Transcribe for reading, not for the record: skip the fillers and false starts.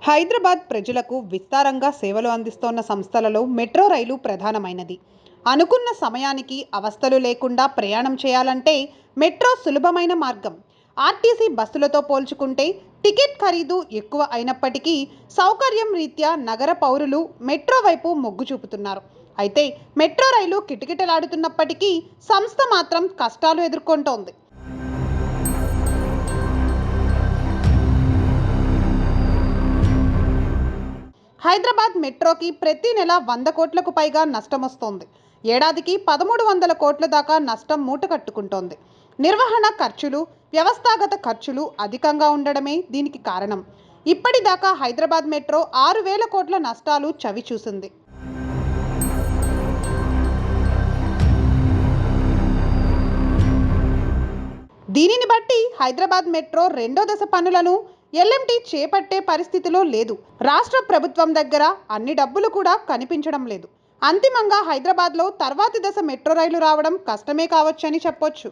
హైదరాబాద్ ప్రజలకు విస్తారంగా సేవలు అందిస్తోన్న సంస్థలలో మెట్రో రైలు ప్రధానమైనది. అనుకున్న సమయానికి అవస్థలు లేకుండా ప్రయాణం చేయాలంటే మెట్రో సులభమైన మార్గం. ఆర్టీసీ బస్సులతో పోల్చుకుంటే టికెట్ ఖరీదు ఎక్కువ అయినప్పటికీ సౌకర్యం రీత్యా నగర పౌరులు మెట్రో వైపు మొగ్గు చూపుతున్నారు. అయితే మెట్రో రైలు కిటకిటలాడుతున్నప్పటికీ సంస్థ మాత్రం కష్టాలు ఎదుర్కొంటోంది. హైదరాబాద్ మెట్రోకి ప్రతి నెల 100 కోట్లకు పైగా నష్టం వస్తోంది. ఏడాదికి 1300 కోట్ల దాకా నష్టం మూట కట్టుకుంటోంది. నిర్వహణ ఖర్చులు, వ్యవస్థాగత ఖర్చులు అధికంగా ఉండడమే దీనికి కారణం. ఇప్పటిదాకా హైదరాబాద్ మెట్రో 6000 కోట్ల నష్టాలు చవి చూసింది. దీనిని బట్టి హైదరాబాద్ మెట్రో రెండో దశ పనులను ఎల్ఎంటీ చేపట్టే పరిస్థితిలో లేదు. రాష్ట్ర ప్రభుత్వం దగ్గర అన్ని డబ్బులు కూడా కనిపించడం లేదు. అంతిమంగా హైదరాబాద్లో తర్వాతి దశ మెట్రో రైలు రావడం కష్టమే కావచ్చని చెప్పొచ్చు.